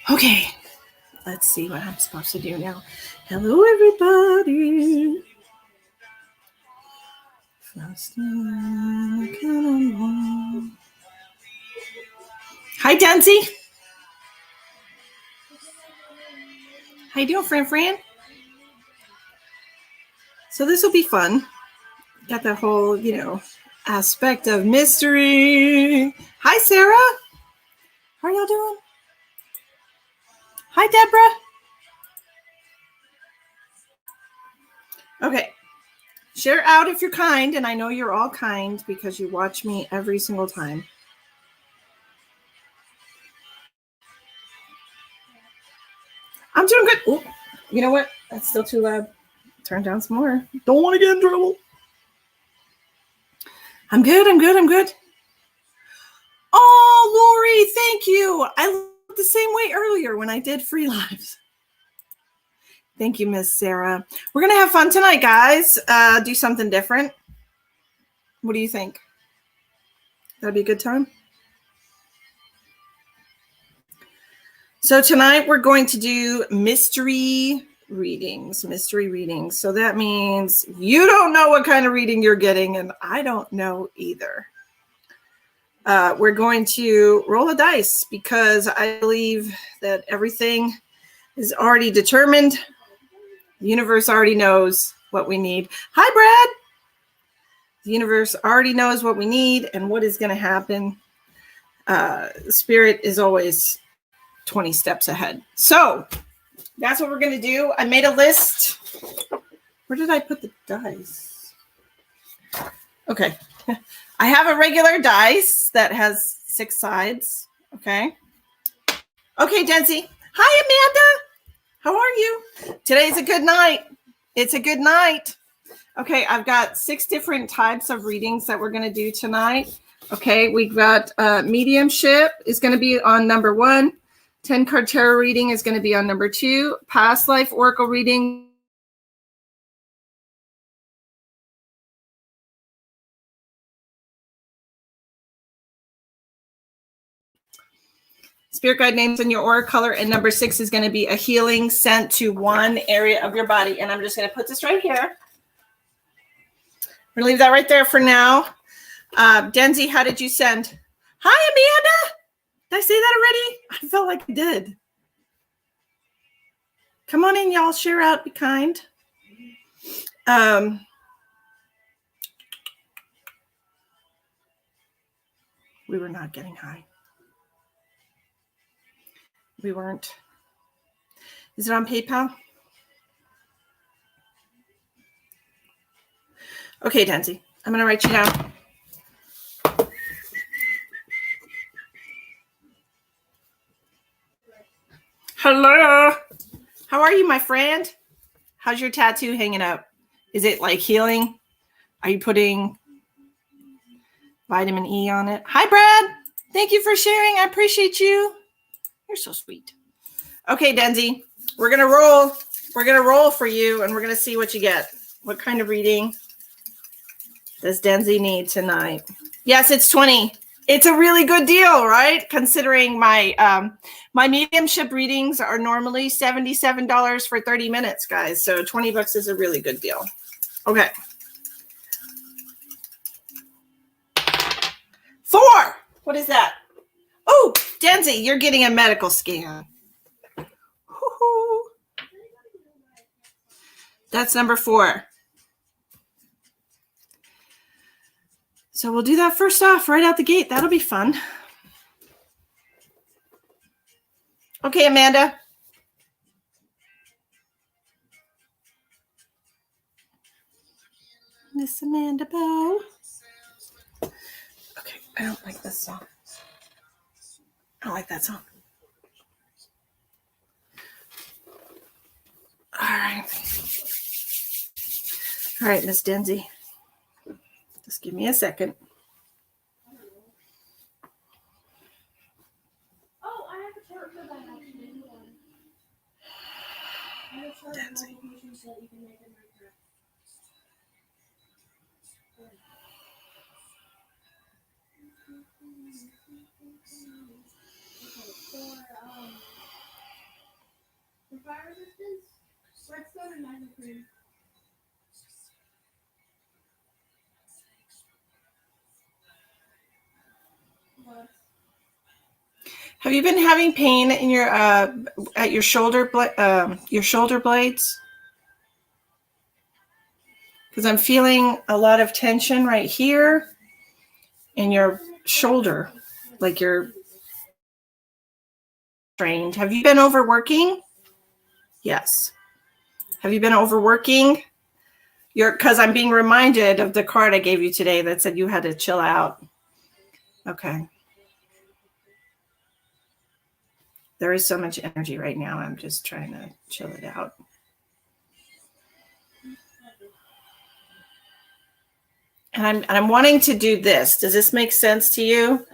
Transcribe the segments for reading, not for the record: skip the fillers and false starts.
Okay, let's see what I'm supposed to do now. Hello, everybody. Hi, Dancy. How you doing, Fran? So this will be fun. Got that whole, aspect of mystery. Hi, Sarah. How are y'all doing? Hi, Deborah. Okay. Share out if you're kind, and I know you're all kind because you watch me every single time. I'm doing good. Ooh, you know what? That's still too loud. Turn down some more. Don't want to get in trouble. I'm good. Oh, Lori, thank you. I looked the same way earlier when I did free lives. Thank you, Miss Sarah. We're going to have fun tonight, guys. Do something different. What do you think? That'd be a good time. So tonight we're going to do mystery readings. So that means you don't know what kind of reading you're getting, and I don't know either. We're going to roll a dice because I believe that everything is already determined. The universe already knows what we need. Hi, Brad. The universe already knows what we need and what is going to happen. Spirit is always 20 steps ahead. So that's what we're going to do. I made a list. Where did I put the dice? Okay. I have a regular dice that has 6 sides. Okay. Okay, Dency. Hi, Amanda. How are you? Today's a good night. It's a good night. Okay, I've got 6 different types of readings that we're going to do tonight. Okay, we've got mediumship is going to be on number 1. 10-card tarot reading is going to be on number 2. Past life oracle reading. Spirit guide names in your aura color. And number 6 is going to be a healing sent to one area of your body. And I'm just going to put this right here. We're going to leave that right there for now. Denzi, how did you send? Hi, Amanda. Did I say that already? I felt like I did. Come on in, y'all. Share out. Be kind. We were not getting high. We weren't. Is it on PayPal? Okay, Denzi. I'm going to write you down. Hello. How are you, my friend? How's your tattoo hanging up? Is it like healing? Are you putting vitamin E on it? Hi, Brad. Thank you for sharing. I appreciate you. You're so sweet. Okay, Denzi. We're going to roll. We're going to roll for you, and we're going to see what you get. What kind of reading does Denzi need tonight? Yes, it's 20. It's a really good deal, right? Considering my mediumship readings are normally $77 for 30 minutes, guys. So $20 is a really good deal. Okay. 4. What is that? Oh, Denzi, you're getting a medical scan. Woo-hoo. That's number 4. So we'll do that first off, right out the gate. That'll be fun. Okay, Amanda. Miss Amanda Bow. Okay, I don't like this song. I don't like that song. All right. All right, Miss Denzi. Just give me a second. Oh, I have a chart for that actually. I have a chart of modifications that you can make in Minecraft. Okay, for resistance? Let's go to 93. What? Have you been having pain in your at your shoulder blades? Because I'm feeling a lot of tension right here in your shoulder, like you're strained. Have you been overworking? Yes. Have you been overworking? Because I'm being reminded of the card I gave you today that said you had to chill out. Okay. There is so much energy right now. I'm just trying to chill it out. And I'm wanting to do this. Does this make sense to you?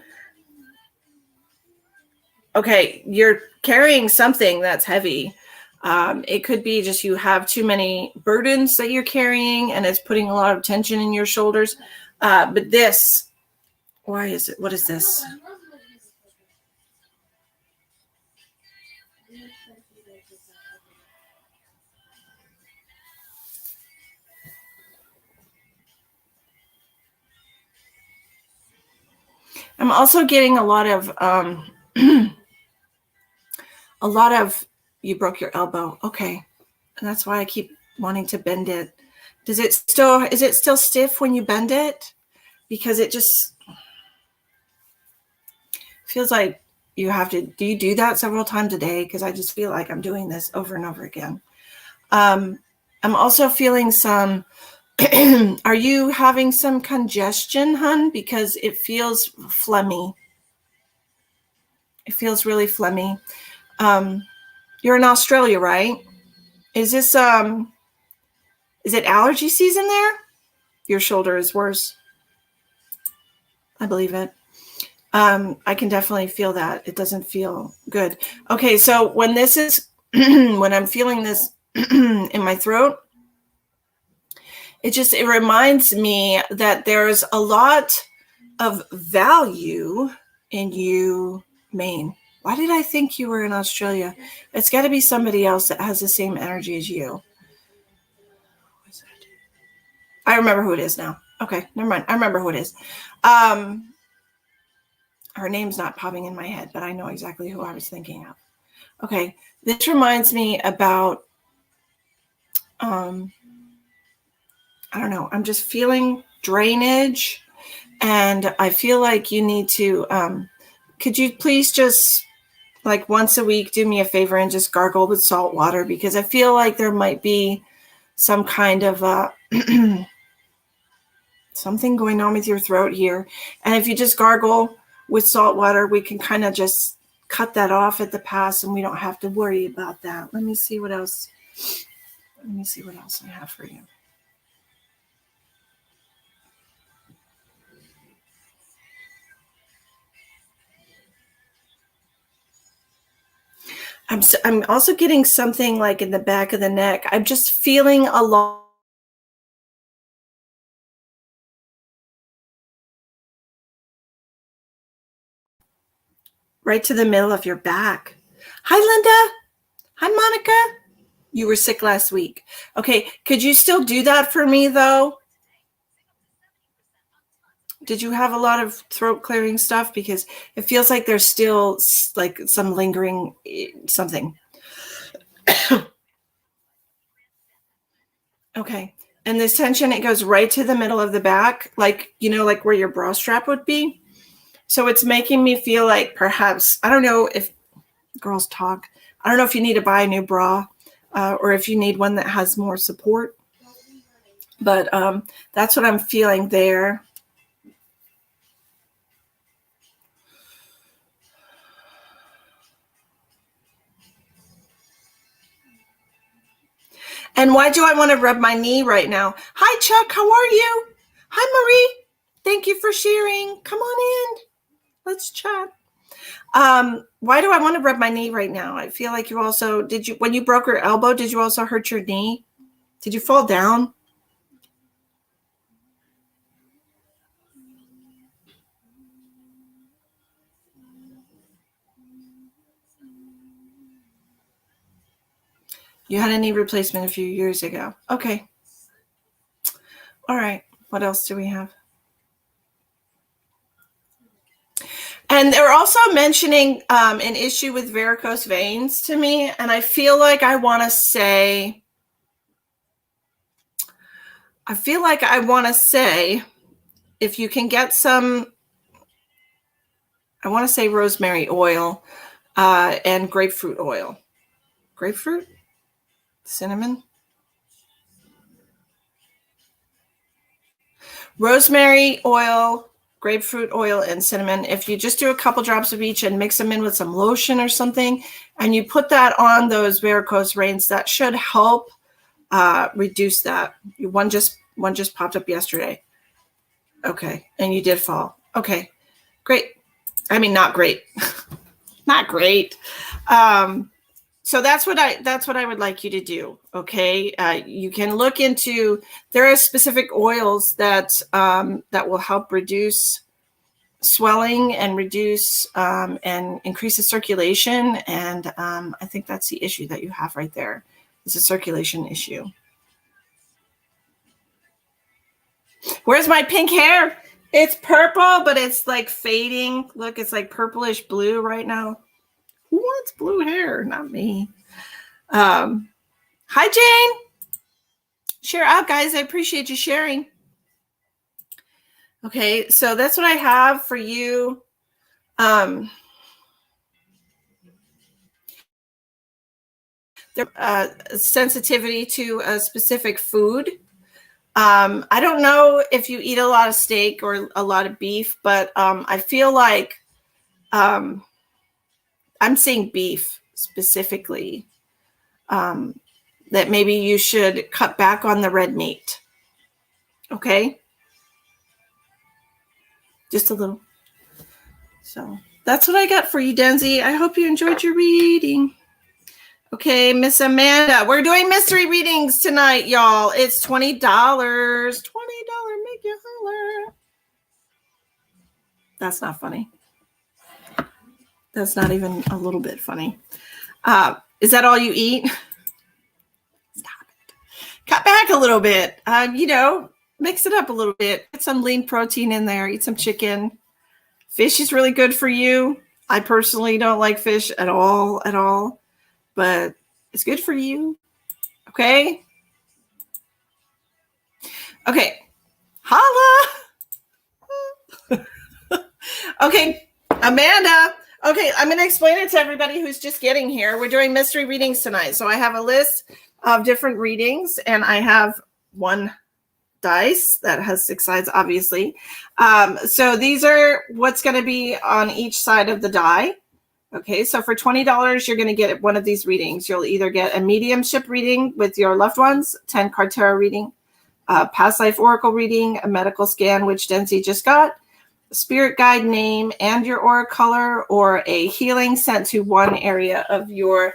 Okay, you're carrying something that's heavy. It could be just you have too many burdens that you're carrying and it's putting a lot of tension in your shoulders. But this, why is it? What is this? I'm also getting a lot of you broke your elbow. Okay. And that's why I keep wanting to bend it. Is it still stiff when you bend it? Because it just feels like you have to, do you do that several times a day? Because I just feel like I'm doing this over and over again. I'm also feeling some, are you having some congestion, hun? Because it feels phlegmy. It feels really phlegmy. You're in Australia, right? Is it allergy season there? Your shoulder is worse. I believe it. I can definitely feel that. It doesn't feel good. Okay, so when this is, when I'm feeling this in my throat, it reminds me that there's a lot of value in you, Maine. Why did I think you were in Australia? It's got to be somebody else that has the same energy as you. I remember who it is now. Okay, never mind. I remember who it is. Her name's not popping in my head, but I know exactly who I was thinking of. Okay, this reminds me about, I don't know, I'm just feeling drainage, and I feel like you need to, could you please just, like once a week, do me a favor and just gargle with salt water, because I feel like there might be some kind of something going on with your throat here. And if you just gargle with salt water, we can kind of just cut that off at the pass and we don't have to worry about that. Let me see what else. Let me see what else I have for you. I'm also getting something like in the back of the neck. I'm just feeling a lot. Right to the middle of your back. Hi, Linda. Hi, Monica. You were sick last week. Okay, could you still do that for me, though? Did you have a lot of throat clearing stuff? Because it feels like there's still like some lingering something. Okay. And this tension, it goes right to the middle of the back, like, you know, like where your bra strap would be. So it's making me feel like perhaps, I don't know if girls talk. I don't know if you need to buy a new bra or if you need one that has more support. But that's what I'm feeling there. And why do I want to rub my knee right now? Hi, Chuck. How are you? Hi, Marie. Thank you for sharing. Come on in. Let's chat. Why do I want to rub my knee right now? I feel like you also, when you broke your elbow, did you also hurt your knee? Did you fall down? You had a knee replacement a few years ago. Okay. All right. What else do we have? And they're also mentioning an issue with varicose veins to me. And I feel like I want to say, if you can get some, I want to say rosemary oil and grapefruit oil. Grapefruit? Cinnamon? Rosemary oil, grapefruit oil, and cinnamon. If you just do a couple drops of each and mix them in with some lotion or something, and you put that on those varicose veins, that should help reduce that. One just popped up yesterday. Okay, and you did fall. Okay, great. I mean, not great. Not great. So that's what I would like you to do. Okay, you can look into. There are specific oils that will help reduce swelling and reduce and increase the circulation. And I think that's the issue that you have right there. It's a circulation issue. Where's my pink hair? It's purple, but it's like fading. Look, it's like purplish blue right now. Who wants blue hair? Not me. Hi, Jane. Share out, guys. I appreciate you sharing. Okay, so that's what I have for you. Sensitivity to a specific food. I don't know if you eat a lot of steak or a lot of beef, but I feel like I'm seeing beef specifically. That maybe you should cut back on the red meat. Okay? Just a little. So that's what I got for you, Denzi. I hope you enjoyed your reading. Okay, Miss Amanda, we're doing mystery readings tonight, y'all. It's $20. $20, make you holler. That's not funny. That's not even a little bit funny. Is that all you eat? Stop it. Cut back a little bit. Mix it up a little bit. Get some lean protein in there. Eat some chicken. Fish is really good for you. I personally don't like fish at all. But it's good for you. Okay? Okay. Holla! Okay, Amanda. Okay, I'm going to explain it to everybody who's just getting here. We're doing mystery readings tonight. So I have a list of different readings, and I have one dice that has 6 sides, obviously. So these are what's going to be on each side of the die. Okay, so for $20, you're going to get one of these readings. You'll either get a mediumship reading with your loved ones, 10-card tarot reading, a past life oracle reading, a medical scan, which Denzi just got, a spirit guide name and your aura color, or a healing sent to one area of your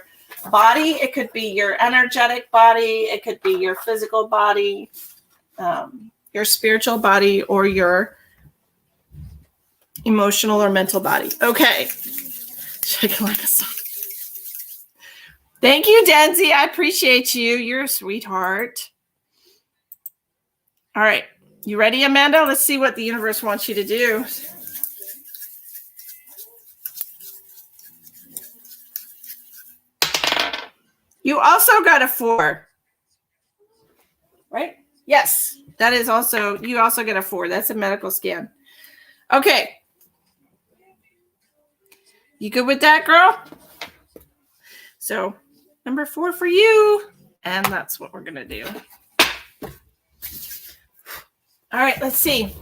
body. It could be your energetic body, it could be your physical body, your spiritual body, or your emotional or mental body. Okay. Shaking like a song. Thank you, Denzi. I appreciate you. You're a sweetheart. All right. You ready, Amanda? Let's see what the universe wants you to do. You also got a 4. Right? Yes. That is also, you also get a 4. That's a medical scan. Okay. You good with that, girl? So, number 4 for you. And that's what we're going to do. All right, let's see.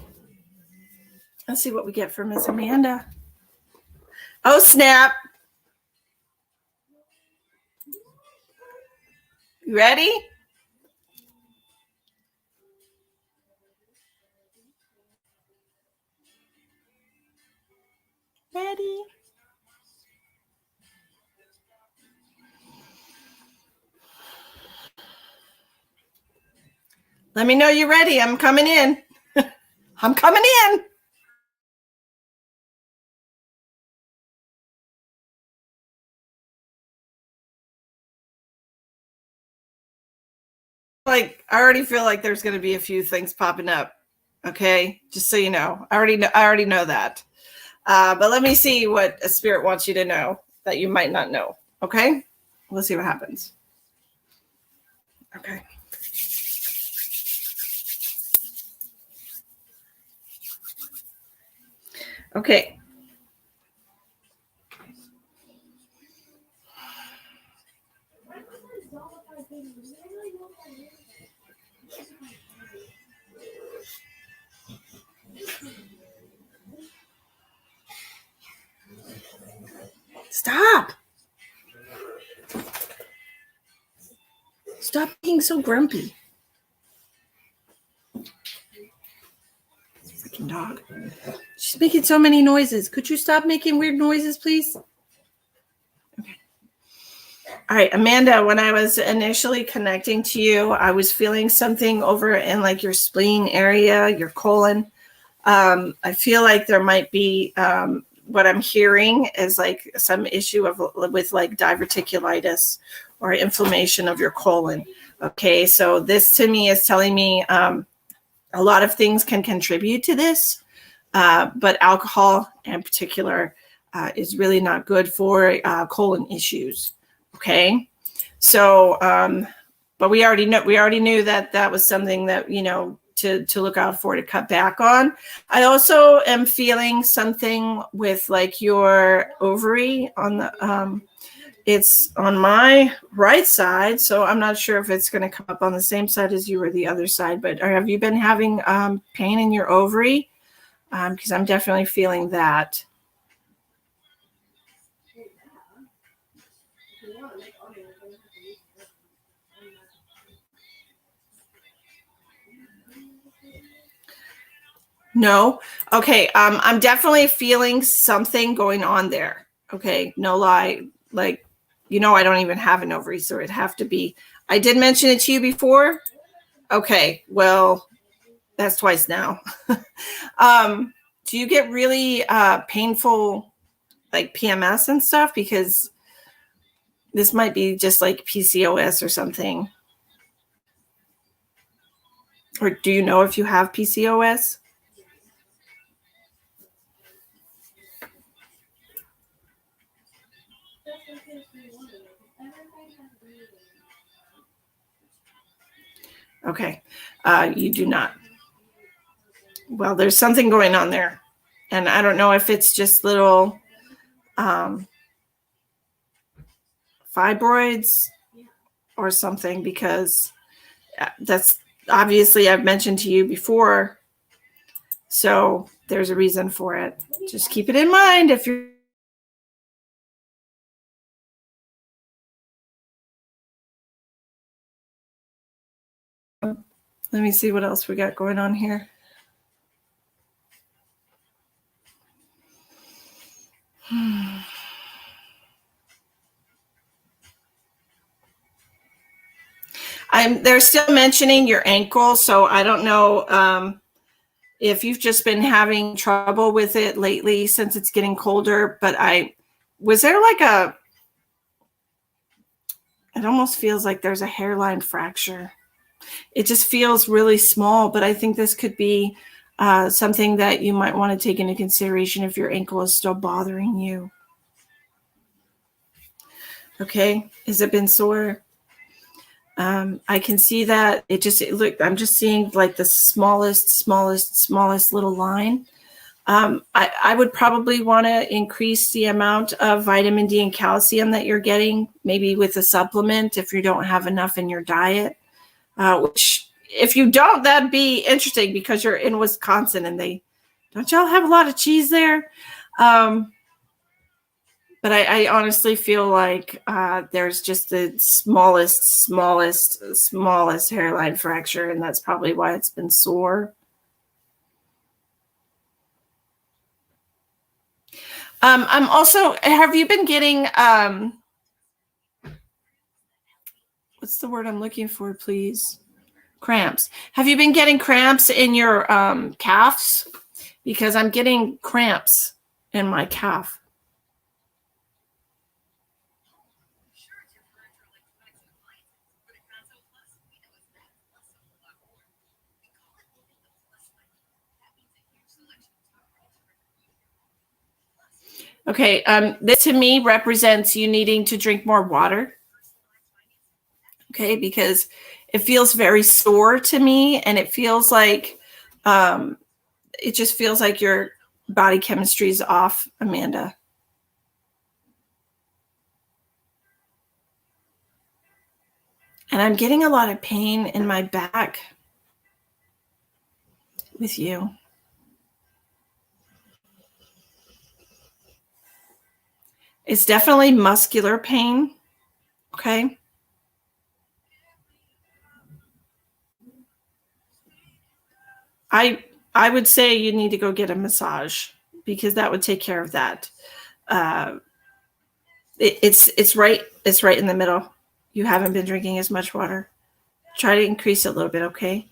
Let's see what we get for Miss Amanda. Oh, snap. You ready? Ready? Let me know you're ready. I'm coming in. I'm coming in. like I already feel like there's going to be a few things popping up. Okay, just so you know, I already know that. But let me see what a spirit wants you to know that you might not know. Okay, let's see what happens. Okay. Okay. Stop. Stop being so grumpy. Freaking dog. She's making so many noises. Could you stop making weird noises, please? Okay. All right, Amanda, when I was initially connecting to you, I was feeling something over in like your spleen area, your colon. I feel like there might be what I'm hearing is like some issue with like diverticulitis or inflammation of your colon. Okay, so this to me is telling me a lot of things can contribute to this, but alcohol in particular is really not good for colon issues. Okay, so but we already knew that was something that to look out for, to cut back on. I also am feeling something with like your ovary on the it's on my right side, so I'm not sure if it's going to come up on the same side as you or the other side, but have you been having pain in your ovary? Because I'm definitely feeling that. No. Okay. I'm definitely feeling something going on there. Okay. No lie. Like, I don't even have an ovary, so it'd have to be. I did mention it to you before. Okay. Well, that's twice now. Do you get really painful like PMS and stuff? Because this might be just like PCOS or something. Or do you know if you have PCOS? Okay. You do not. Well, there's something going on there. And I don't know if it's just little fibroids or something, because that's obviously I've mentioned to you before. So there's a reason for it. Just keep it in mind if you're. Let me see what else we got going on here. They're still mentioning your ankle, so I don't know if you've just been having trouble with it lately since it's getting colder. But was there like it almost feels like there's a hairline fracture. It just feels really small, but I think this could be something that you might want to take into consideration if your ankle is still bothering you. Okay, has it been sore? I can see that look, I'm just seeing like the smallest little line. I would probably want to increase the amount of vitamin D and calcium that you're getting, maybe with a supplement if you don't have enough in your diet, which if you don't, that'd be interesting because you're in Wisconsin and don't y'all have a lot of cheese there? But I honestly feel like there's just the smallest hairline fracture, and that's probably why it's been sore. I'm also, have you been getting, what's the word I'm looking for, please? Cramps. Have you been getting cramps in your calves? Because I'm getting cramps in my calf. Okay, this to me represents you needing to drink more water. Okay, because it feels very sore to me, and it feels like it just feels like your body chemistry is off, Amanda. And I'm getting a lot of pain in my back with you. It's definitely muscular pain. Okay. I would say you need to go get a massage because that would take care of that. It's right in the middle. You haven't been drinking as much water. Try to increase it a little bit, okay?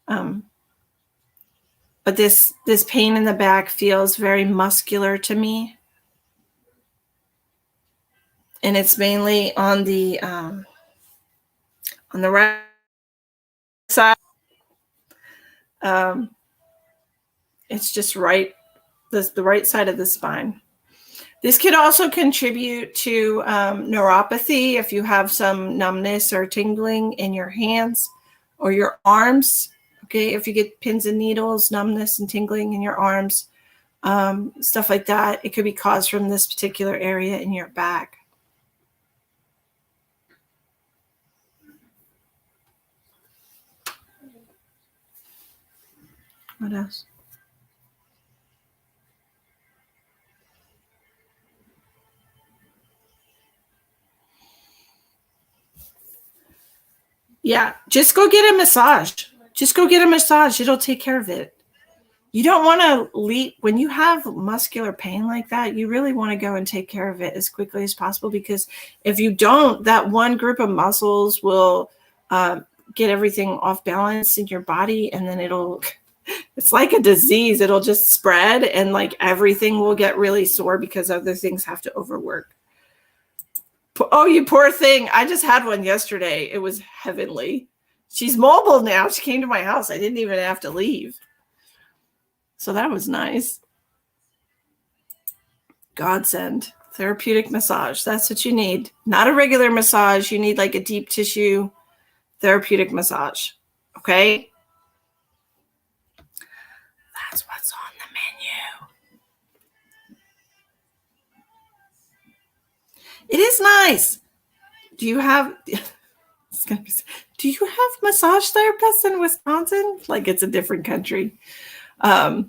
But this pain in the back feels very muscular to me, and it's mainly on the right side. It's just right, the right side of the spine. This could also contribute to neuropathy if you have some numbness or tingling in your hands or your arms. Okay, if you get pins and needles, numbness and tingling in your arms, stuff like that, it could be caused from this particular area in your back. What else? Yeah, just go get a massage. Just go get a massage. It'll take care of it. You don't want to leave when you have muscular pain like that. You really want to go and take care of it as quickly as possible, because if you don't, that one group of muscles will get everything off balance in your body, and then it's like a disease. It'll just spread, and like everything will get really sore because other things have to overwork. Oh, you poor thing. I just had one yesterday. It was heavenly. She's mobile now. She came to my house. I didn't even have to leave. So that was nice. Godsend. Therapeutic massage. That's what you need. Not a regular massage. You need like a deep tissue therapeutic massage. Okay? That's what's on the menu. It is nice. Do you have massage therapists in Wisconsin? Like it's a different country. What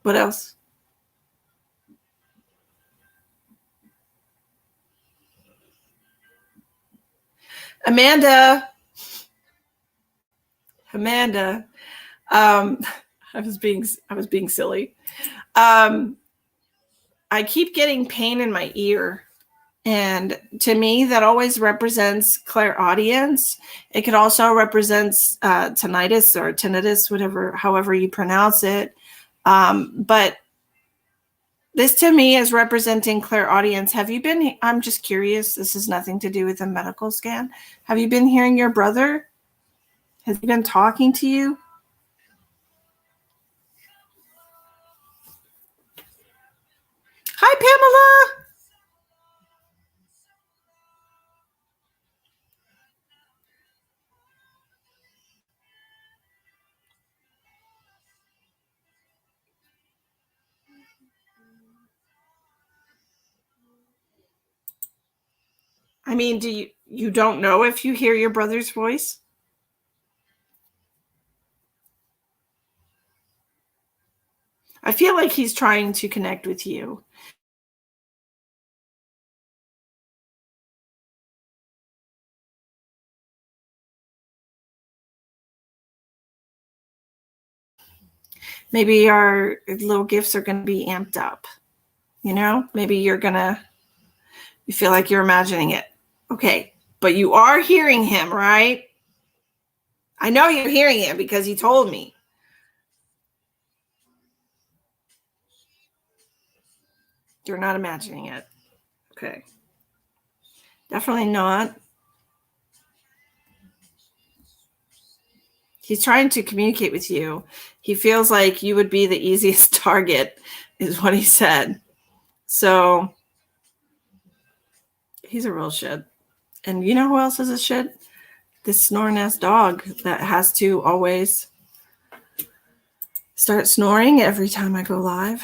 else? Amanda. I was being silly. I keep getting pain in my ear. And to me, that always represents clairaudience. It could also represent tinnitus or tinnitus, however you pronounce it. But this to me is representing clairaudience. I'm just curious, this has nothing to do with a medical scan. Have you been hearing your brother? Has he been talking to you? Hi, Pamela. I mean, you don't know if you hear your brother's voice? I feel like he's trying to connect with you. Maybe our little gifts are going to be amped up. You know, maybe you feel like you're imagining it. Okay, but you are hearing him, right? I know you're hearing him because he told me. You're not imagining it. Okay. Definitely not. He's trying to communicate with you. He feels like you would be the easiest target, is what he said. So he's a real shit. And you know who else is a shit? This snoring ass dog that has to always start snoring every time I go live.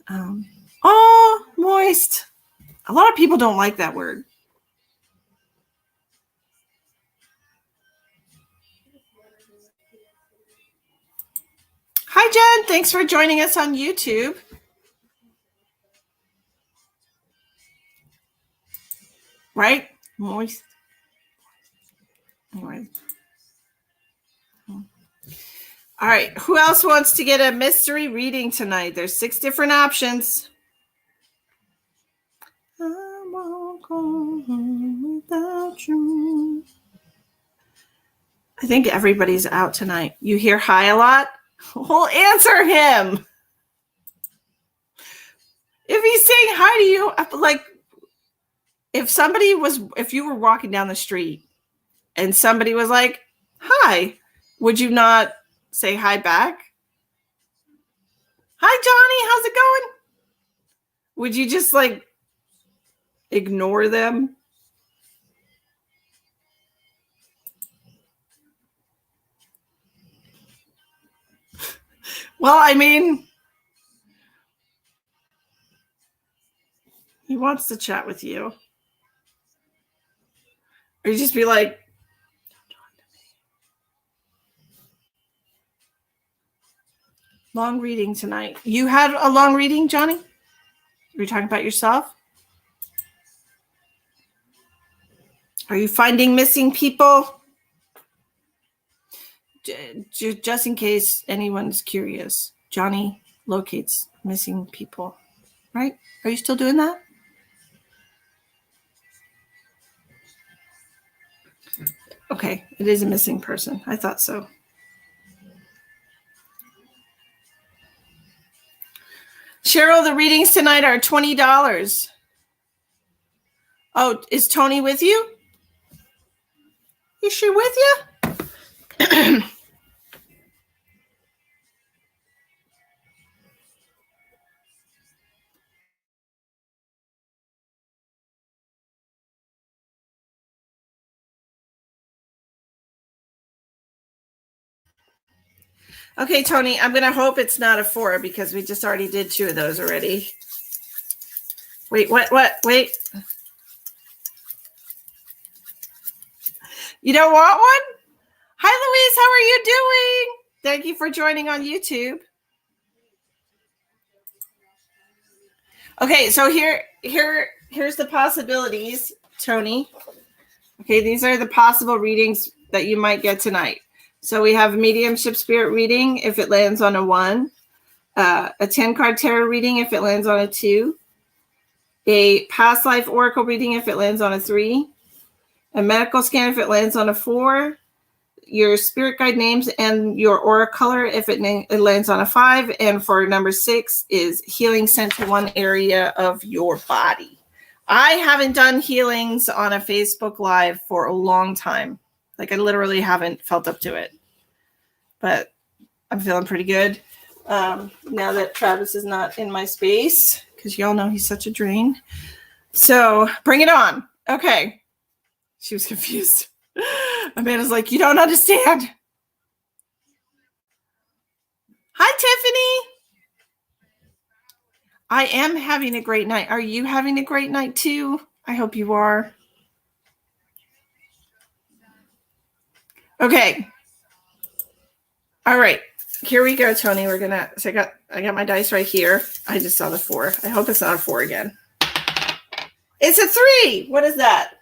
Oh, moist. A lot of people don't like that word. Hi, Jen. Thanks for joining us on YouTube. Right? Moist. Anyway. All right. Who else wants to get a mystery reading tonight? There's 6 different options. I won't go home without you. I think everybody's out tonight. You hear hi a lot? We'll answer him. If he's saying hi to you, like if you were walking down the street and somebody was like, hi, would you not say hi back? Hi, Johnny, how's it going? Would you just like ignore them? Well, I mean, he wants to chat with you. Or you just be like, don't talk to me. Long reading tonight. You had a long reading, Johnny? Are you talking about yourself? Are you finding missing people? Just in case anyone's curious, Johnny locates missing people, right? Are you still doing that? Okay, it is a missing person. I thought so. Cheryl, the readings tonight are $20. Oh, is Tony with you? Is she with you? Okay, Tony, I'm going to hope it's not a 4 because we just already did 2 of those already. Wait, what? Wait. You don't want one? Hi, Louise. How are you doing? Thank you for joining on YouTube. Okay, so here's the possibilities, Tony. Okay, these are the possible readings that you might get tonight. So we have a mediumship spirit reading if it lands on a 1, a 10-card tarot reading if it lands on a 2, a past life oracle reading if it lands on a 3, a medical scan if it lands on a 4, your spirit guide names and your aura color if it lands on a 5, and for number 6 is healing sent to one area of your body. I haven't done healings on a Facebook Live for a long time. Like I literally haven't felt up to it, but I'm feeling pretty good now that Travis is not in my space because y'all know he's such a drain. So bring it on. Okay. She was confused. Amanda's like, you don't understand. Hi, Tiffany. I am having a great night. Are you having a great night too? I hope you are. Okay. All right. Here we go, Tony. We're gonna. So I got my dice right here. I just saw the 4. I hope it's not a 4 again. It's a 3. What is that?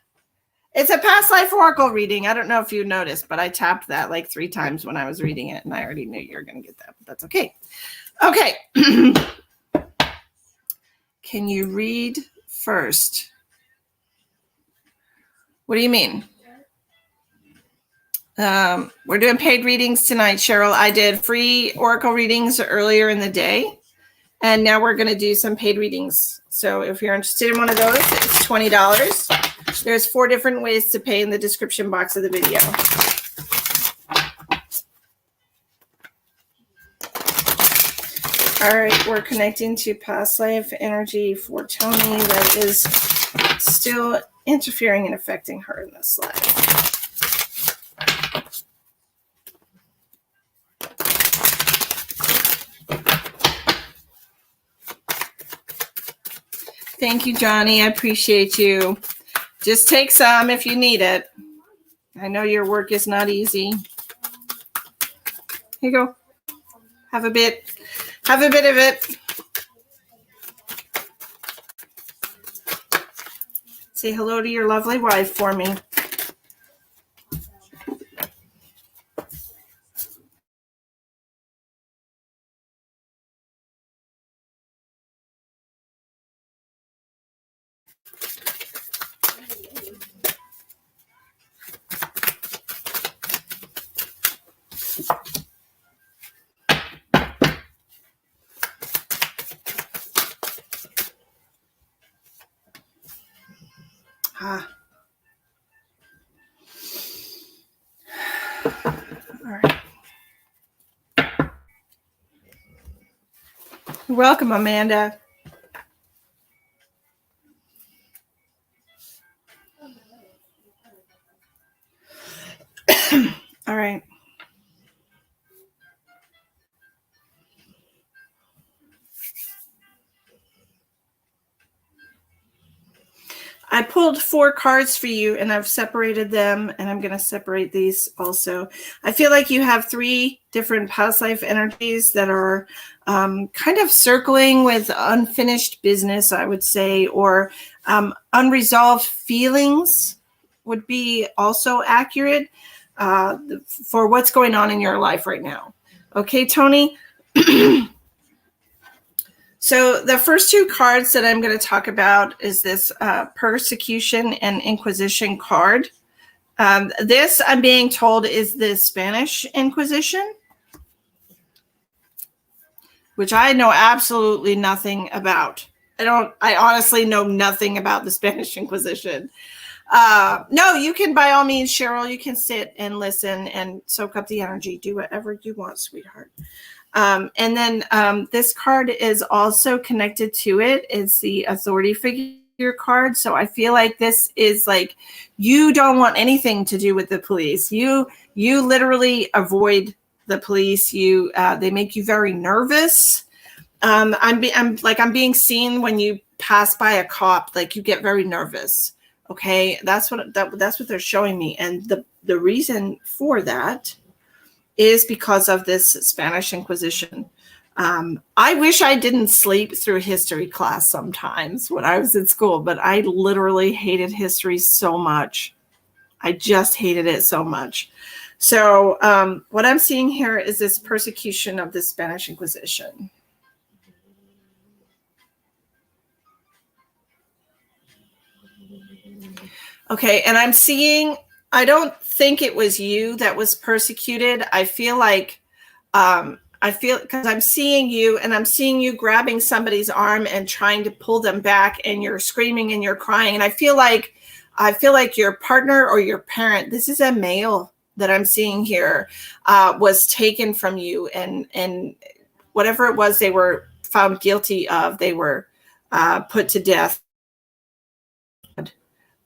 It's a past life oracle reading. I don't know if you noticed, but I tapped that like 3 times when I was reading it, and I already knew you were gonna get that. But that's okay. Okay. Can you read first? What do you mean? We're doing paid readings tonight, Cheryl. I did free oracle readings earlier in the day, and now we're going to do some paid readings. So if you're interested in one of those, it's $20. There's 4 different ways to pay in the description box of the video. All right, we're connecting to past life energy for Tony that is still interfering and affecting her in this life. Thank you, Johnny. I appreciate you. Just take some if you need it. I know your work is not easy. Here you go. Have a bit. Have a bit of it. Say hello to your lovely wife for me. Ah. All right. Welcome, Amanda. All right. I pulled 4 cards for you and I've separated them, and I'm going to separate these also. I feel like you have 3 different past life energies that are kind of circling with unfinished business, I would say, or unresolved feelings would be also accurate for what's going on in your life right now. Okay, Tony? So the first 2 cards that I'm going to talk about is this Persecution and Inquisition card. This, I'm being told, is the Spanish Inquisition, which I know absolutely nothing about. I honestly know nothing about the Spanish Inquisition. No, you can, by all means, Cheryl, you can sit and listen and soak up the energy. Do whatever you want, sweetheart. And then this card is also connected to it. It's the authority figure card. So I feel like this is like, you don't want anything to do with the police. You literally avoid the police. They make you very nervous. I'm being seen when you pass by a cop, like you get very nervous. Okay, that's what they're showing me, and the reason for that is because of this Spanish Inquisition. I wish I didn't sleep through history class sometimes when I was in school, but I literally hated history so much. I just hated it so much. So what I'm seeing here is this persecution of the Spanish Inquisition. Okay, and I'm seeing, I don't think it was you that was persecuted. I feel like, because I'm seeing you and I'm seeing you grabbing somebody's arm and trying to pull them back, and you're screaming and you're crying. And I feel like your partner or your parent, this is a male that I'm seeing here, was taken from you, and whatever it was they were found guilty of, they were put to death.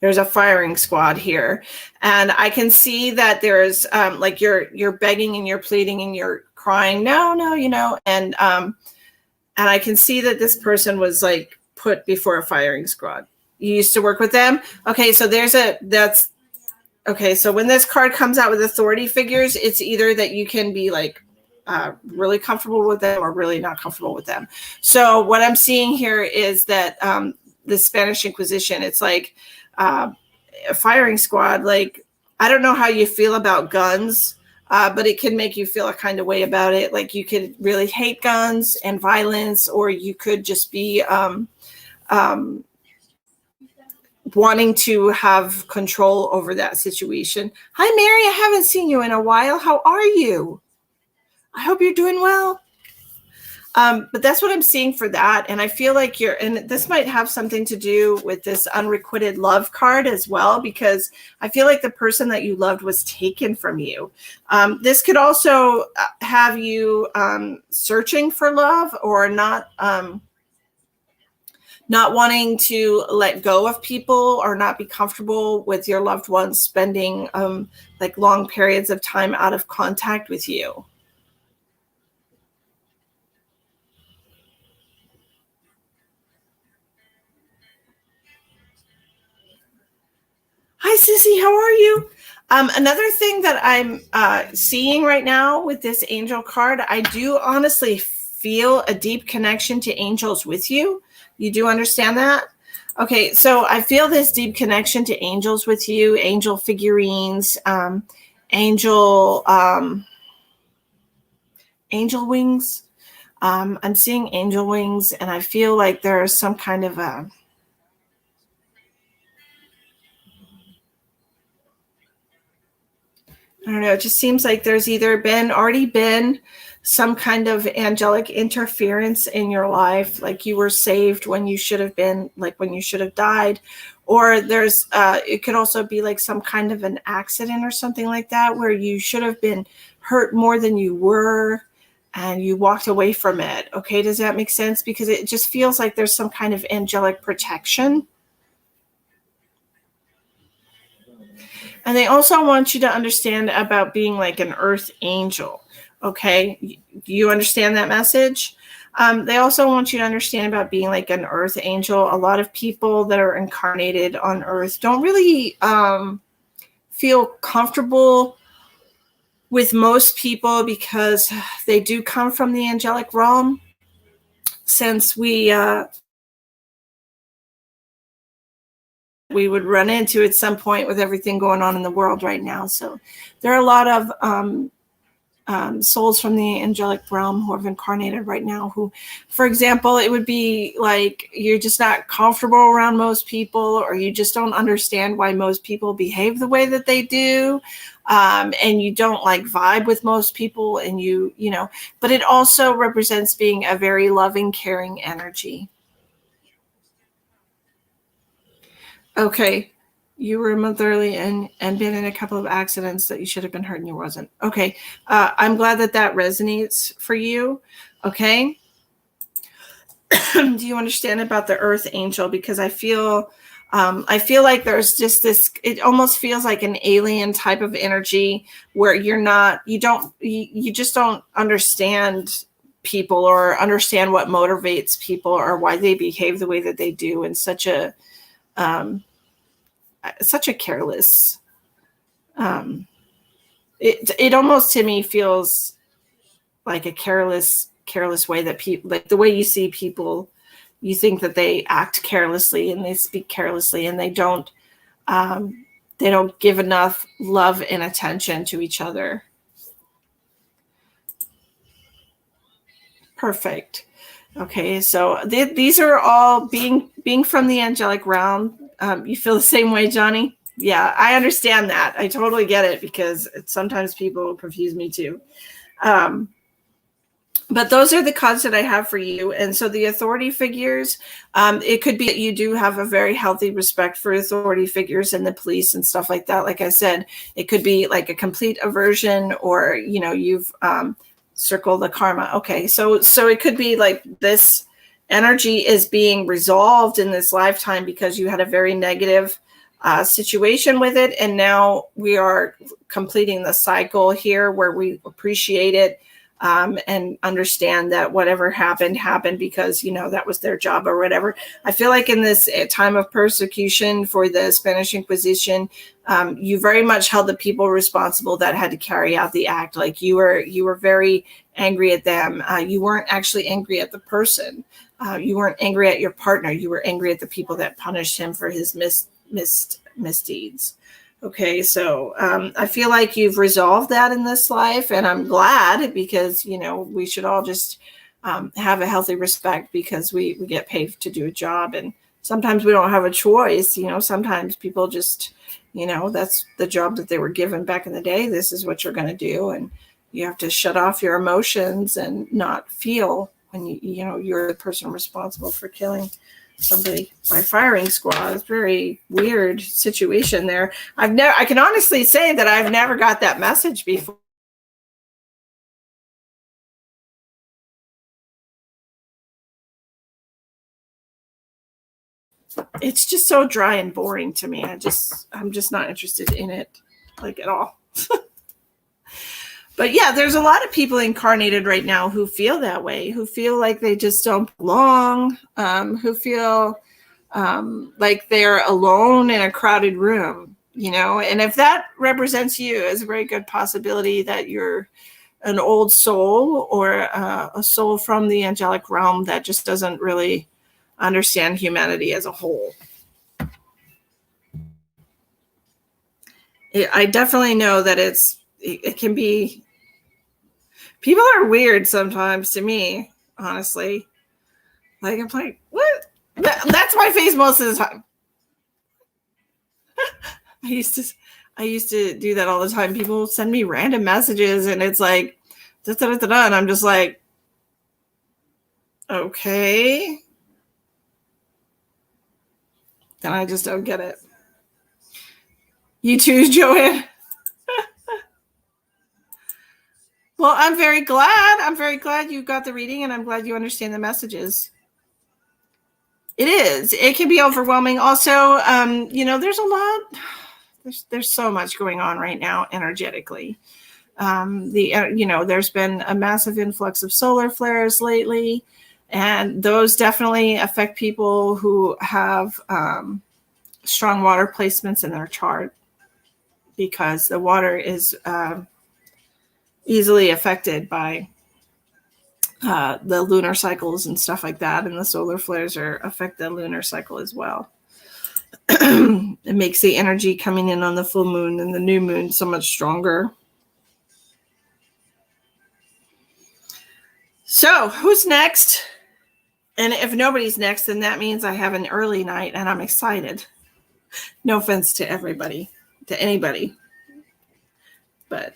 There's a firing squad here, and I can see that there's like you're begging and you're pleading and you're crying, no, and I can see that this person was like put before a firing squad. You used to work with them. Okay, so so when this card comes out with authority figures, it's either that you can be like really comfortable with them or really not comfortable with them. So what I'm seeing here is that the Spanish Inquisition, it's like a firing squad. Like, I don't know how you feel about guns, but it can make you feel a kind of way about it. Like, you could really hate guns and violence, or you could just be wanting to have control over that situation. Hi, Mary. I haven't seen you in a while. How are you? I hope you're doing well. But that's what I'm seeing for that. And I feel like and this might have something to do with this unrequited love card as well, because I feel like the person that you loved was taken from you. This could also have you searching for love, or not wanting to let go of people, or not be comfortable with your loved ones spending like long periods of time out of contact with you. Hi, Sissy, how are you? Another thing that I'm seeing right now with this angel card, I do honestly feel a deep connection to angels with you. You do understand that? Okay, so I feel this deep connection to angels with you, angel figurines, angel wings. I'm seeing angel wings, and I feel like there's some kind of a I don't know. It just seems like there's either already been some kind of angelic interference in your life, like you were saved when you should have been, like when you should have died, or there's it could also be like some kind of an accident or something like that, where you should have been hurt more than you were, and you walked away from it. Okay, does that make sense? Because it just feels like there's some kind of angelic protection. And they also want you to understand about being like an earth angel. Okay. You understand that message? They also want you to understand about being like an earth angel. A lot of people that are incarnated on earth don't really feel comfortable with most people, because they do come from the angelic realm, since we would run into at some point with everything going on in the world right now. So there are a lot of souls from the angelic realm who have incarnated right now, who, for example, it would be like you're just not comfortable around most people, or you just don't understand why most people behave the way that they do, and you don't like vibe with most people, and you know, but it also represents being a very loving, caring energy. Okay. You were motherly and been in a couple of accidents that you should have been hurt and you wasn't. Okay. I'm glad that resonates for you. Okay. Do you understand about the earth angel? Because I feel like there's just this, it almost feels like an alien type of energy, where you just don't understand people, or understand what motivates people, or why they behave the way that they do in such a careless, it almost to me feels like a careless way that people, like the way you see people, you think that they act carelessly and they speak carelessly, and they don't give enough love and attention to each other. Perfect. Okay, so these are all being from the angelic realm. You feel the same way, Johnny? Yeah, I understand that. I totally get it, because sometimes people confuse me too. But those are the cards that I have for you. And so the authority figures, it could be that you do have a very healthy respect for authority figures and the police and stuff like that. Like I said, it could be like a complete aversion, or, you know, you've circled the karma. Okay, so it could be like this energy is being resolved in this lifetime, because you had a very negative situation with it. And now we are completing the cycle here, where we appreciate it, and understand that whatever happened because, you know, that was their job or whatever. I feel like in this time of persecution for the Spanish Inquisition, you very much held the people responsible that had to carry out the act. Like you were very angry at them. You weren't actually angry at the person. You weren't angry at your partner. You were angry at the people that punished him for his misdeeds. Okay, so I feel like you've resolved that in this life, and I'm glad, because, you know, we should all just have a healthy respect, because we get paid to do a job, and sometimes we don't have a choice. You know, sometimes people just, you know, that's the job that they were given back in the day. This is what you're going to do, and you have to shut off your emotions and not feel and you're the person responsible for killing somebody by firing squad. It's a very weird situation there. I can honestly say that I've never got that message before. It's just so dry and boring to me. I'm just not interested in it, like, at all. But yeah, there's a lot of people incarnated right now who feel that way, who feel like they just don't belong, who feel like they're alone in a crowded room, and if that represents you, it's a very good possibility that you're an old soul or a soul from the angelic realm that just doesn't really understand humanity as a whole. I definitely know that it can be, people are weird sometimes to me, honestly. Like, I'm like, what? That's my face most of the time. I used to do that all the time. People send me random messages and it's like, and I'm just like, okay. Then I just don't get it. You too, Joanne. Well, I'm very glad. I'm very glad you got the reading, and I'm glad you understand the messages. It is. It can be overwhelming. Also, there's a lot. There's so much going on right now energetically. There's been a massive influx of solar flares lately, and those definitely affect people who have strong water placements in their chart, because the water is easily affected by the lunar cycles and stuff like that, and the solar flares affect the lunar cycle as well. It makes the energy coming in on the full moon and the new moon so much stronger. So who's next? And if nobody's next, then that means I have an early night and I'm excited. No offense to everybody, to anybody. But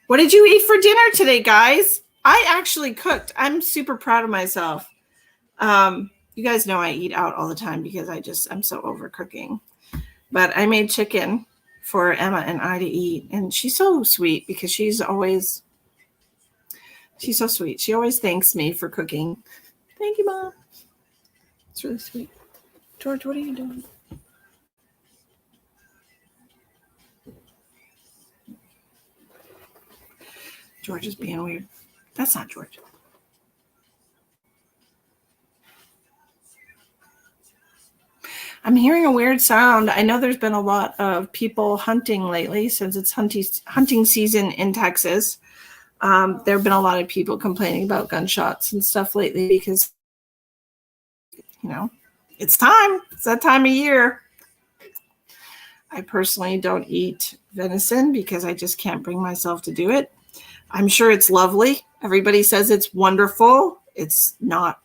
what did you eat for dinner today, guys? I actually cooked. I'm super proud of myself. You guys know I eat out all the time because I'm so over cooking. But I made chicken for Emma and I to eat. And she's so sweet because she's so sweet. She always thanks me for cooking. Thank you, Mom. It's really sweet. George, what are you doing? George is being weird. That's not George. I'm hearing a weird sound. I know there's been a lot of people hunting lately since it's hunting season in Texas. There have been a lot of people complaining about gunshots and stuff lately because, it's time. It's that time of year. I personally don't eat venison because I just can't bring myself to do it. I'm sure it's lovely. Everybody says it's wonderful. It's not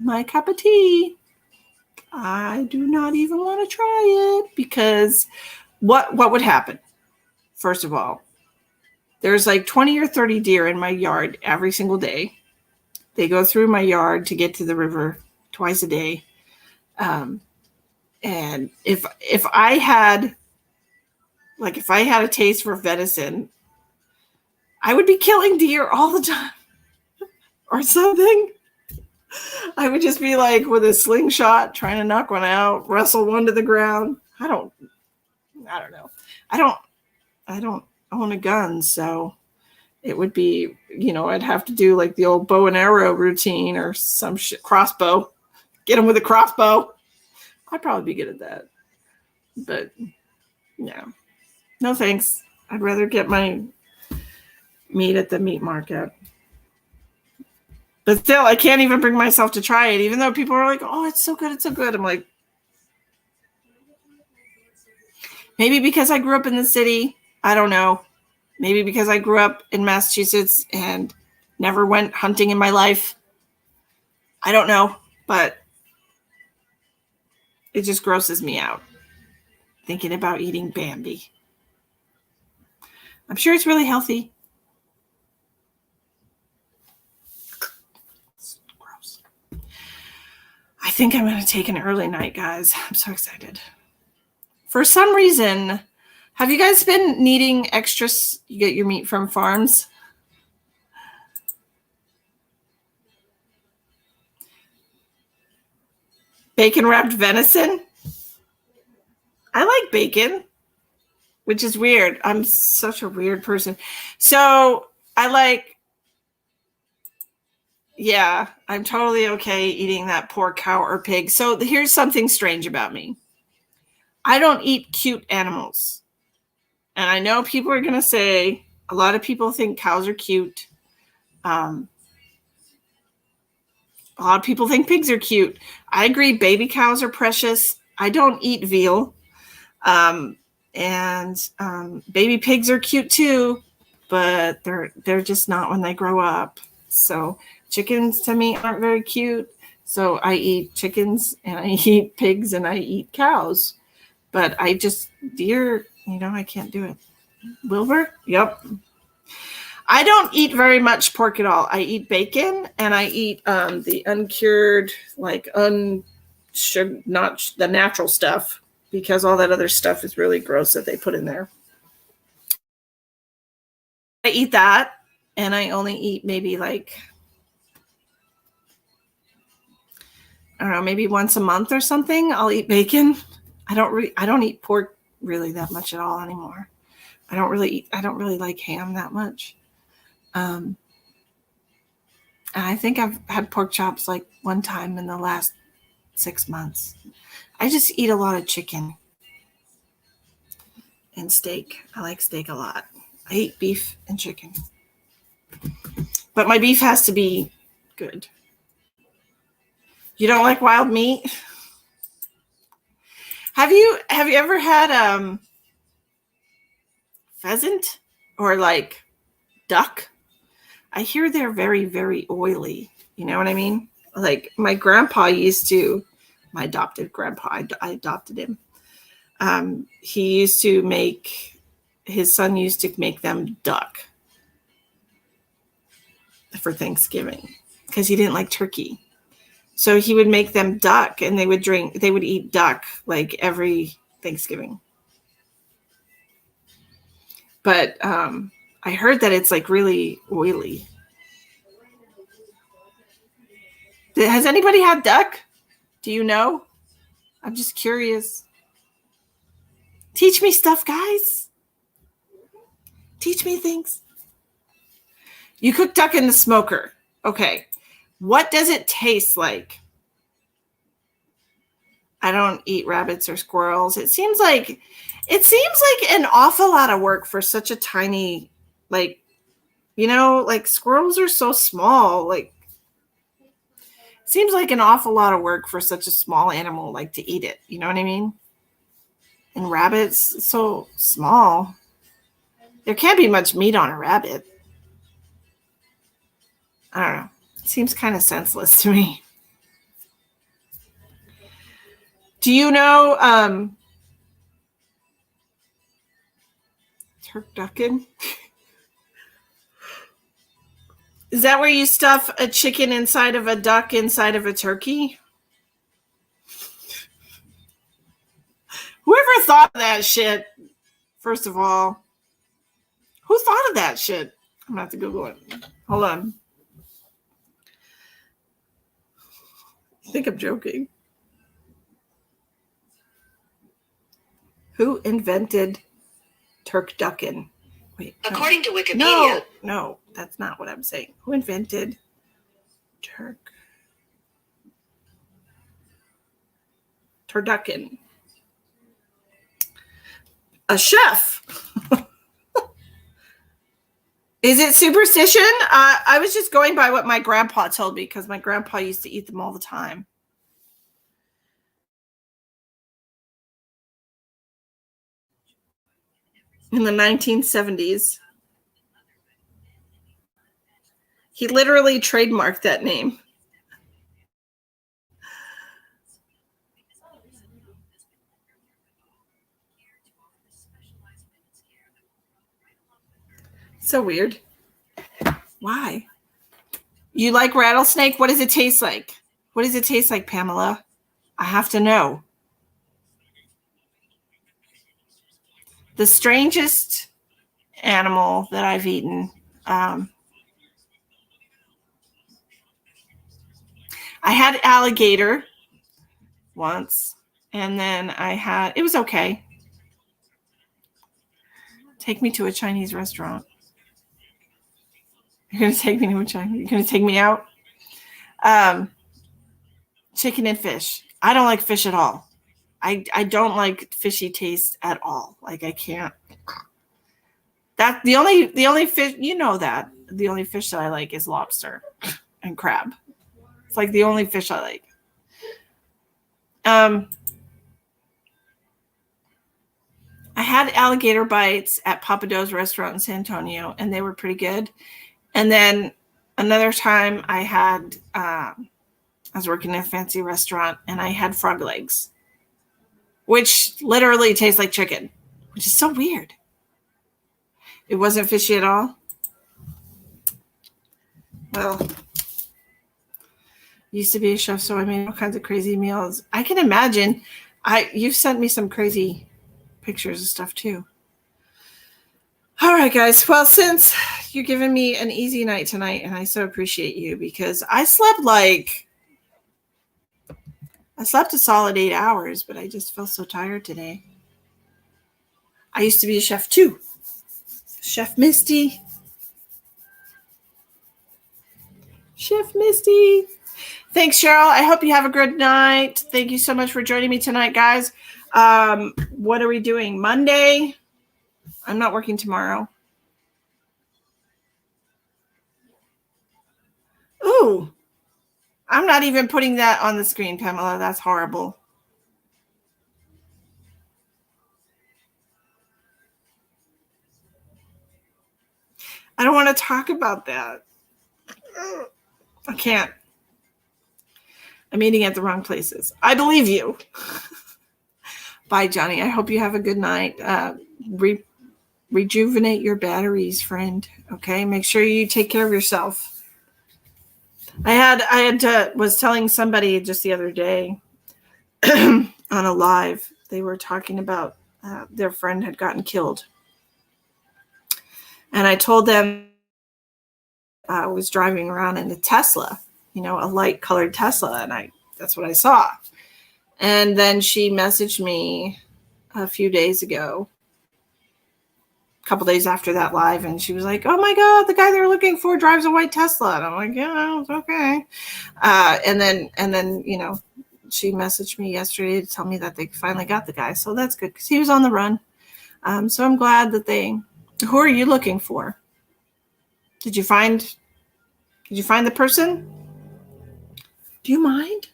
my cup of tea. I do not even want to try it because what would happen? First of all, there's like 20 or 30 deer in my yard every single day. They go through my yard to get to the river twice a day. And if I had a taste for venison, I would be killing deer all the time or something. I would just be like with a slingshot trying to knock one out, wrestle one to the ground. I don't know. I don't own a gun, so it would be, I'd have to do like the old bow and arrow routine or some shit, crossbow. Get him with a crossbow. I'd probably be good at that. But yeah, no thanks. I'd rather get my meat at the meat market. But still, I can't even bring myself to try it, even though people are like, oh, it's so good, it's so good. I'm like, maybe because I grew up in the city. I don't know. Maybe because I grew up in Massachusetts and never went hunting in my life. I don't know, but it just grosses me out thinking about eating Bambi. I'm sure it's really healthy. think I'm going to take an early night, guys. I'm so excited. For some reason, have you guys been needing extras? You get your meat from farms? Bacon wrapped venison? I like bacon, which is weird. I'm such a weird person. So I like, yeah, I'm totally okay eating that poor cow or pig. So here's something strange about me. I don't eat cute animals. And I know people are going to say, a lot of people think cows are cute. A lot of people think pigs are cute. I agree. Baby cows are precious. I don't eat veal. Baby pigs are cute too, but they're just not when they grow up. So chickens to me aren't very cute. So I eat chickens and I eat pigs and I eat cows. But I just, deer, I can't do it. Wilbur? Yep. I don't eat very much pork at all. I eat bacon and I eat the uncured, not the natural stuff, because all that other stuff is really gross that they put in there. I eat that, and I only eat maybe I don't know, maybe once a month or something. I'll eat bacon. I don't eat pork really that much at all anymore. I don't really like ham that much. And I think I've had pork chops one time in the last 6 months. I just eat a lot of chicken and steak. I like steak a lot. I eat beef and chicken. But my beef has to be good. You don't like wild meat? Have you ever had pheasant or duck? I hear they're very, very oily. You know what I mean? My grandpa used to, my adopted grandpa, I adopted him. His son used to make them duck for Thanksgiving because he didn't like turkey. So he would make them duck and they would eat duck every Thanksgiving. But I heard that it's really oily. Has anybody had duck? Do you know? I'm just curious. Teach me stuff, guys. Teach me things. You cook duck in the smoker. Okay. What does it taste like? I don't eat rabbits or squirrels. It seems like an awful lot of work for such a tiny, squirrels are so small. It seems like an awful lot of work for such a small animal, to eat it. You know what I mean? And rabbits, so small. There can't be much meat on a rabbit. I don't know. It seems kind of senseless to me. Do you know turducken? Is that where you stuff a chicken inside of a duck inside of a turkey? Whoever thought of that shit, first of all, who thought of that shit? I'm going to have to Google it. Hold on. I think I'm joking. Who invented turducken? Wait. According to Wikipedia. No, that's not what I'm saying. Who invented turducken? A chef. Is it superstition? I was just going by what my grandpa told me because my grandpa used to eat them all the time. In the 1970s. He literally trademarked that name. So weird. Why? You like rattlesnake? What does it taste like? What does it taste like, Pamela? I have to know. The strangest animal that I've eaten. I had alligator once, and then it was okay. Take me to a Chinese restaurant. You're going to take me to a Chinese, you're going to take me out? Chicken and fish. I don't like fish at all. I don't like fishy taste at all. Like I can't. That the only fish, you know that. The only fish that I like is lobster and crab. It's like the only fish I like. I had alligator bites at Papa Do's restaurant in San Antonio, and they were pretty good. And then another time I was working in a fancy restaurant, and I had frog legs, which literally tastes like chicken, which is so weird. It wasn't fishy at all. Well, used to be a chef, so I made all kinds of crazy meals. I can imagine. You've sent me some crazy pictures and stuff too. All right, guys. Well, since you're giving me an easy night tonight, and I so appreciate you, because I slept a solid 8 hours, but I just felt so tired today. I used to be a chef too. Chef Misty. Chef Misty. Thanks, Cheryl. I hope you have a good night. Thank you so much for joining me tonight, guys. What are we doing? Monday? I'm not working tomorrow. Ooh. I'm not even putting that on the screen, Pamela. That's horrible. I don't want to talk about that. I can't. I'm eating at the wrong places. I believe you. Bye, Johnny. I hope you have a good night. Rejuvenate your batteries, friend. Okay? Make sure you take care of yourself. Was telling somebody just the other day on a live, they were talking about their friend had gotten killed. And I told them I was driving around in a Tesla, a light colored Tesla. And that's what I saw. And then she messaged me a few days ago, a couple days after that live. And she was like, oh my God, the guy they're looking for drives a white Tesla. And I'm like, yeah, it's okay. And then, she messaged me yesterday to tell me that they finally got the guy. So that's good because he was on the run. So I'm glad that who are you looking for? Did you find the person? Do you mind?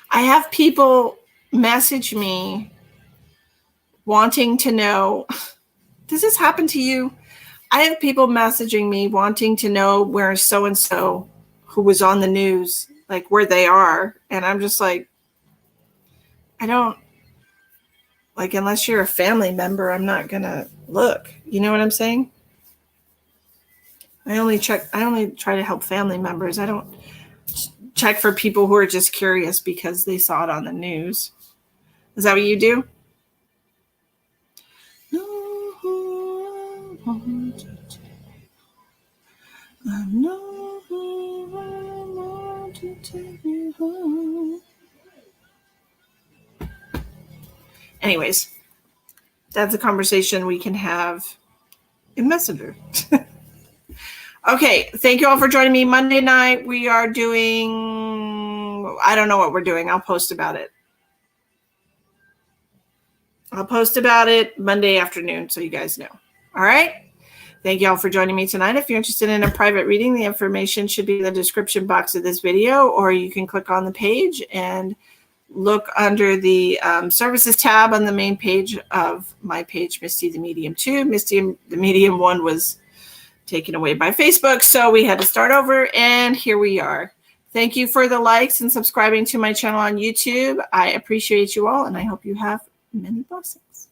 I have people message me wanting to know, does this happen to you? I have people messaging me wanting to know where so-and-so who was on the news, like where they are. And I'm just like, I don't, like, unless you're a family member, I'm not going to look. You know what I'm saying? I only try to help family members. I don't check for people who are just curious because they saw it on the news. Is that what you do? I know who I want to take me home. Anyways, that's a conversation we can have in Messenger. Okay, thank you all for joining me. Monday night, we are doing, I don't know what we're doing. I'll post about it. I'll post about it Monday afternoon so you guys know. All right? Thank you all for joining me tonight. If you're interested in a private reading, the information should be in the description box of this video, or you can click on the page and look under the services tab on the main page of my page, Misty the Medium 2. Misty the Medium 1 was taken away by Facebook, so we had to start over, and here we are. Thank you for the likes and subscribing to my channel on YouTube. I appreciate you all, and I hope you have many blessings.